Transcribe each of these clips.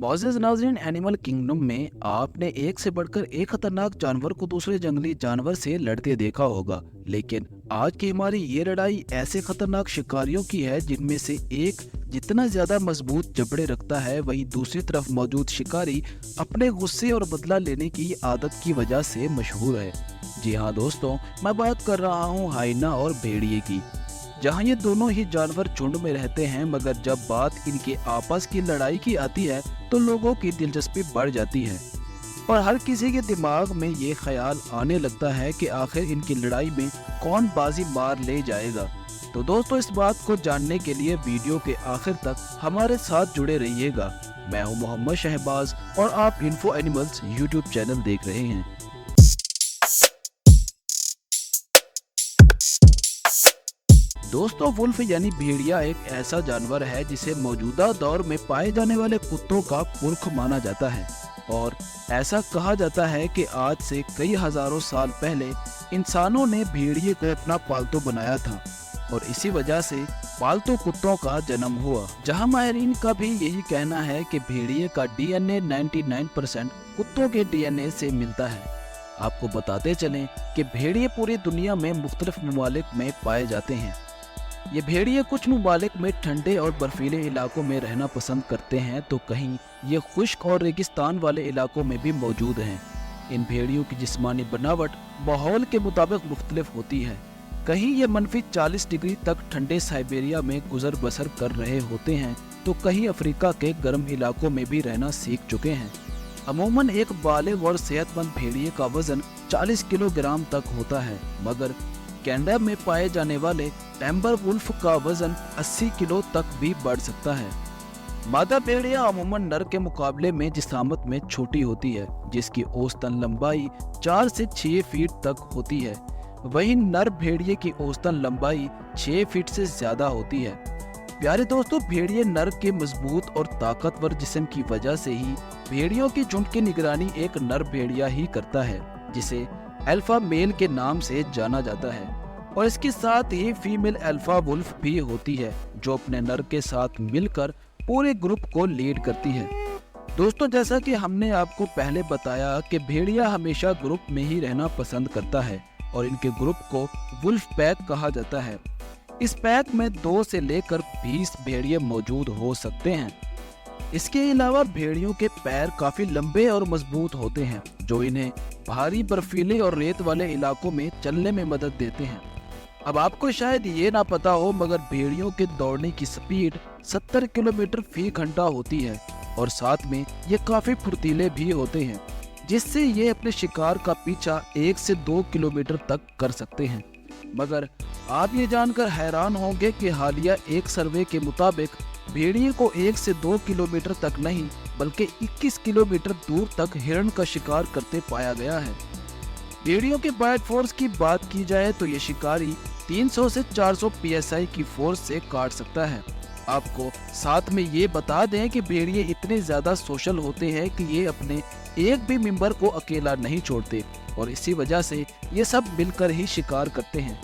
मोअज़्ज़ज़ नाज़रीन, animal kingdom में आपने एक से बढ़कर एक खतरनाक जानवर को दूसरे जंगली जानवर से लड़ते देखा होगा। लेकिन आज की हमारी ये लड़ाई ऐसे खतरनाक शिकारियों की है जिनमें से एक जितना ज्यादा मजबूत जबड़े रखता है, वहीं दूसरी तरफ मौजूद शिकारी अपने गुस्से और बदला लेने की आदत की वजह से मशहूर है। जी हाँ दोस्तों, मैं बात कर रहा हूँ हाइना और भेड़िए की। जहाँ ये दोनों ही जानवर झुंड में रहते हैं, मगर जब बात इनके आपस की लड़ाई की आती है तो लोगों की दिलचस्पी बढ़ जाती है और हर किसी के दिमाग में ये ख्याल आने लगता है कि आखिर इनकी लड़ाई में कौन बाजी मार ले जाएगा। तो दोस्तों, इस बात को जानने के लिए वीडियो के आखिर तक हमारे साथ जुड़े रहिएगा। मैं हूं मोहम्मद शहबाज और आप इन्फो एनिमल्स यूट्यूब चैनल देख रहे हैं। दोस्तों, वुल्फ यानी भेड़िया एक ऐसा जानवर है जिसे मौजूदा दौर में पाए जाने वाले कुत्तों का पुरख माना जाता है और ऐसा कहा जाता है कि आज से कई हजारों साल पहले इंसानों ने भेड़िए को अपना पालतू बनाया था और इसी वजह से पालतू कुत्तों का जन्म हुआ। जहां माहिरीन का भी यही कहना है कि भेड़िए का डीएनए 99% कुत्तों के डीएनए से मिलता है। आपको बताते चलें कि भेड़िए पूरी दुनिया में मुख्तलिफ ममालिक में पाए जाते हैं। ये भेड़िए कुछ ममालिक में ठंडे और बर्फीले इलाकों में रहना पसंद करते हैं, तो कहीं ये खुश्क और रेगिस्तान वाले इलाकों में भी मौजूद हैं। इन भेड़ियों की जिस्मानी बनावट माहौल के मुताबिक मुख्तलिफ होती है। कहीं ये -40 डिग्री तक ठंडे साइबेरिया में गुजर बसर कर रहे होते हैं, तो कहीं अफ्रीका के गर्म इलाकों में भी रहना सीख चुके हैं। अमूमन एक बालिग और सेहतमंद भेड़िए का वजन 40 किलोग्राम तक होता है, मगर कनाडा में पाए जाने वाले टिम्बर वुल्फ का वजन 80 किलो तक भी बढ़ सकता है। मादा भेड़िया अमूमन नर के मुकाबले में जिसामत में छोटी होती है, जिसकी औसतन लंबाई 4 से 6 फीट तक होती है। वहीं नर भेड़िए की औसतन लंबाई 6 फीट से ज्यादा होती है। प्यारे दोस्तों, भेड़िए नर के मजबूत और ताकतवर जिस्म की वजह से ही भेड़ियों की झुंड की निगरानी एक नर भेड़िया ही करता है, जिसे अल्फा मेल के नाम से जाना जाता है। और इसके साथ ही फीमेल अल्फा वुल्फ भी होती है, जो अपने नर के साथ मिलकर पूरे ग्रुप को लीड करती है। दोस्तों, जैसा कि हमने आपको पहले बताया कि भेड़िया हमेशा ग्रुप में ही रहना पसंद करता है और इनके ग्रुप को वुल्फ पैक कहा जाता है। इस पैक में 2 से लेकर 20 भेड़िए मौजूद हो सकते हैं। इसके अलावा भेड़ियों के पैर काफी लंबे और मजबूत होते हैं, जो इन्हें भारी बर्फीले और रेत वाले इलाकों में चलने में मदद देते हैं। अब आपको शायद ये ना पता हो, मगर भेड़ियों के दौड़ने की स्पीड 70 किलोमीटर फी घंटा होती है और साथ में ये काफी फुर्तीले भी होते हैं, जिससे ये अपने शिकार का पीछा 1 से 2 किलोमीटर तक कर सकते हैं। मगर आप ये जानकर हैरान होंगे कि हालिया एक सर्वे के मुताबिक भेड़िए को 1 से 2 किलोमीटर तक नहीं, बल्कि 21 किलोमीटर दूर तक हिरण का शिकार करते पाया गया है। भेड़ियों के बाइट फोर्स की बात की जाए तो ये शिकारी 300 से 400 psi की फोर्स से काट सकता है। आपको साथ में ये बता दें कि भेड़िए इतने ज्यादा सोशल होते हैं कि ये अपने एक भी मेंबर को अकेला नहीं छोड़ते और इसी वजह से ये सब मिलकर ही शिकार करते हैं।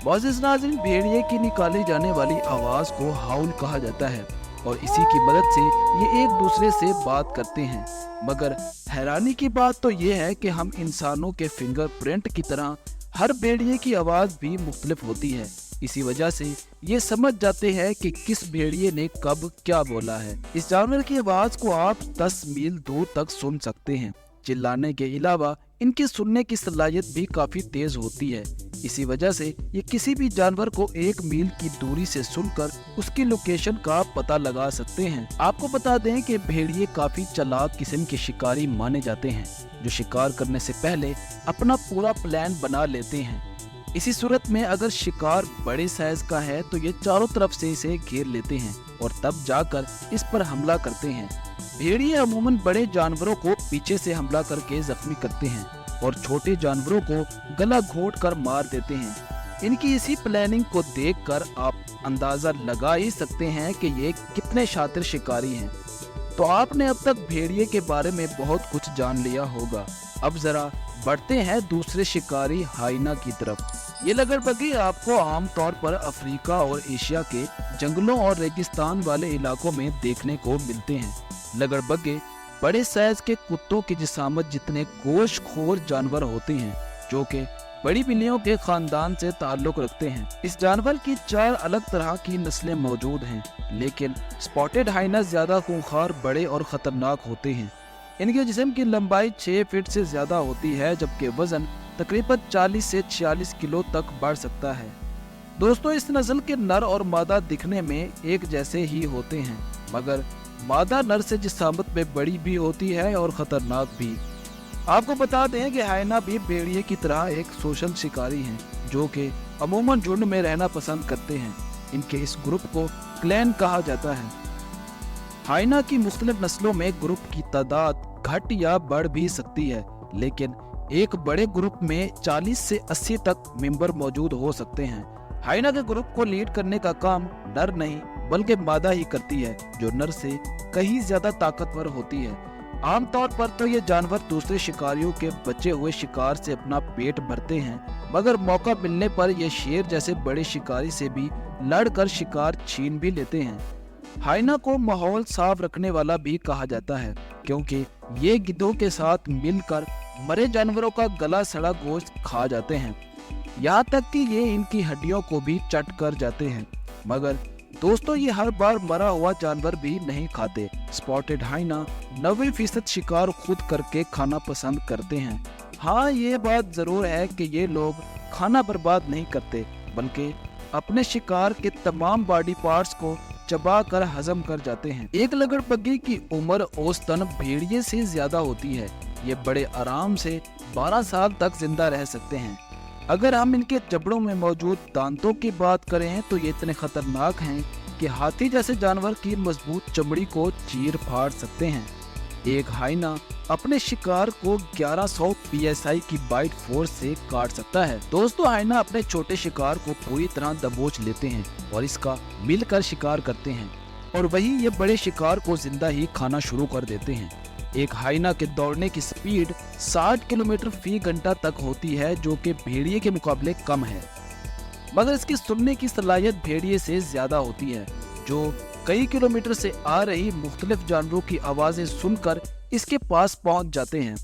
मोअज़्ज़ज़ नाज़रीन, भेड़िए की निकाली जाने वाली आवाज को हाउल कहा जाता है और इसी की मदद से ये एक दूसरे से बात करते हैं। मगर हैरानी की बात तो ये है कि हम इंसानों के फिंगरप्रिंट की तरह हर भेड़िए की आवाज भी मुख्तलिफ होती है। इसी वजह से ये समझ जाते हैं कि किस भेड़िए ने कब क्या बोला है। इस जानवर की आवाज को आप 10 मील दूर तक सुन सकते हैं। चिल्लाने के अलावा इनकी सुनने की सलाहियत भी काफी तेज होती है। इसी वजह से ये किसी भी जानवर को 1 मील की दूरी से सुनकर उसकी लोकेशन का पता लगा सकते हैं। आपको बता दें कि भेड़िए काफी चालाक किस्म के शिकारी माने जाते हैं, जो शिकार करने से पहले अपना पूरा प्लान बना लेते हैं। इसी सूरत में अगर शिकार बड़े साइज का है तो ये चारों तरफ से इसे घेर लेते हैं और तब जाकर इस पर हमला करते हैं। भेड़िए अमूमन बड़े जानवरों को पीछे से हमला करके जख्मी करते हैं और छोटे जानवरों को गला घोंट कर मार देते हैं। इनकी इसी प्लानिंग को देखकर आप अंदाजा लगा ही सकते हैं कि ये कितने शातिर शिकारी हैं। तो आपने अब तक भेड़िए के बारे में बहुत कुछ जान लिया होगा। अब जरा बढ़ते हैं दूसरे शिकारी हाइना की तरफ। ये लगड़बगी आपको आमतौर पर अफ्रीका और एशिया के जंगलों और रेगिस्तान वाले इलाकों में देखने को मिलते हैं। लगड़बग्गे बड़े साइज के कुत्तों की जिसामत जितने गोश्तखोर जानवर होते हैं, जो कि बड़ी बिल्लियों के खानदान से ताल्लुक रखते हैं। इस जानवर की 4 अलग तरह की नस्लें मौजूद हैं, लेकिन स्पॉटेड हाइना ज्यादा खूंखार, बड़े और खतरनाक होते हैं। इनके जिस्म की लंबाई 6 फीट से ज्यादा होती है, जबकि वजन तकरीबन 40 से 46 किलो तक बढ़ सकता है। दोस्तों, इस नस्ल के नर और मादा दिखने में एक जैसे ही होते हैं, मगर मादा नर से जिसामत में बड़ी भी होती है और खतरनाक भी। आपको बता दें कि हाइना भी भेड़िए की तरह एक सोशल शिकारी हैं, जो कि अमूमन झुंड में रहना पसंद करते हैं। इनके इस ग्रुप को क्लैन कहा जाता है। हाइना की मुख्तलिफ नस्लों में ग्रुप की तादाद घट या बढ़ भी सकती है, लेकिन एक बड़े ग्रुप में 40 से 80 तक मेंबर मौजूद हो सकते हैं। हाइना के ग्रुप को लीड करने का काम नर नहीं बल्कि मादा ही करती है, जो नर से कहीं ज्यादा ताकतवर होती है। आमतौर पर तो ये जानवर दूसरे शिकारियों के बचे हुए शिकार से अपना पेट भरते हैं, मगर मौका मिलने पर ये शेर जैसे बड़े शिकारी से भी लड़कर शिकार छीन भी लेते हैं। हाइना को माहौल साफ रखने वाला भी कहा जाता है, क्योंकि ये गिद्धों के साथ मिलकर मरे जानवरों का गला सड़ा गोश्त खा जाते हैं, यहाँ तक कि ये इनकी हड्डियों को भी चट कर जाते हैं। मगर दोस्तों, ये हर बार मरा हुआ जानवर भी नहीं खाते। स्पॉटेड हाइना 90% शिकार खुद करके खाना पसंद करते हैं। हाँ, ये बात जरूर है कि ये लोग खाना बर्बाद नहीं करते, बल्कि अपने शिकार के तमाम बॉडी पार्ट्स को चबा कर हजम कर जाते हैं। एक लगड़बग्गे की उम्र औसतन भेड़िए से ज्यादा होती है। ये बड़े आराम से 12 साल तक जिंदा रह सकते हैं। अगर हम इनके जबड़ों में मौजूद दांतों की बात करें तो ये इतने खतरनाक हैं कि हाथी जैसे जानवर की मजबूत चमड़ी को चीर फाड़ सकते हैं। एक हाइना अपने शिकार को 1100 psi की बाइट फोर्स से काट सकता है। दोस्तों, हाइना अपने छोटे शिकार को पूरी तरह दबोच लेते हैं और इसका मिलकर शिकार करते हैं, और वही ये बड़े शिकार को जिंदा ही खाना शुरू कर देते हैं। एक हाइना के दौड़ने की स्पीड 60 किलोमीटर फी घंटा तक होती है, जो कि भेड़िए के मुकाबले कम है, मगर इसकी सुनने की सलाहियत भेड़िए से ज्यादा होती है, जो कई किलोमीटर से आ रही मुख्तलिफ जानवरों की आवाजें सुनकर इसके पास पहुंच जाते हैं।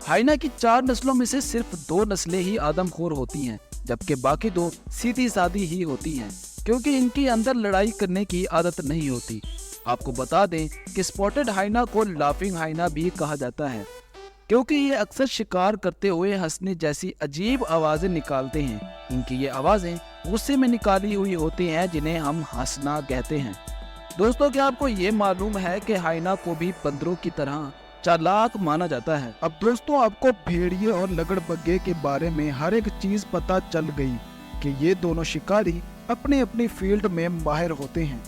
हाइना की 4 नस्लों में से सिर्फ 2 नस्लें ही आदमखोर होती हैं, जबकि बाकी 2 सीधी सादी ही होती हैं, क्योंकि इनके अंदर लड़ाई करने की आदत नहीं होती। आपको बता दें कि स्पॉटेड हाइना को लाफिंग हाइना भी कहा जाता है, क्योंकि ये अक्सर शिकार करते हुए हंसने जैसी अजीब आवाजें निकालते हैं। इनकी ये आवाजें गुस्से में निकाली हुई होती हैं, जिन्हें हम हंसना कहते हैं। दोस्तों, क्या आपको ये मालूम है कि हाइना को भी बंदरों की तरह चालाक माना जाता है? अब दोस्तों, आपको भेड़िए और लगड़बग्गे के बारे में हर एक चीज पता चल गई कि ये दोनों शिकारी अपनी अपनी फील्ड में माहिर होते हैं।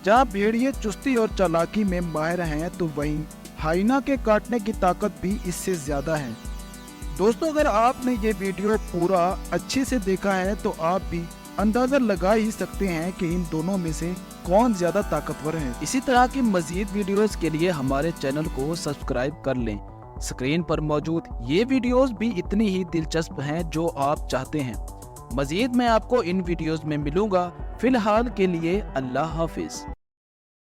जहाँ भेड़िए चुस्ती और चालाकी में माहिर हैं, तो वहीं हाइना के काटने की ताकत भी इससे ज्यादा है। दोस्तों, अगर आपने ये वीडियो पूरा अच्छे से देखा है तो आप भी अंदाजा लगा ही सकते हैं कि इन दोनों में से कौन ज्यादा ताकतवर है। इसी तरह की मजीद वीडियोस के लिए हमारे चैनल को सब्सक्राइब कर लें। स्क्रीन पर मौजूद ये वीडियोस भी इतनी ही दिलचस्प हैं जो आप चाहते हैं। मजीद मैं आपको इन वीडियोस में मिलूंगा। फिलहाल के लिए अल्लाह हाफिज।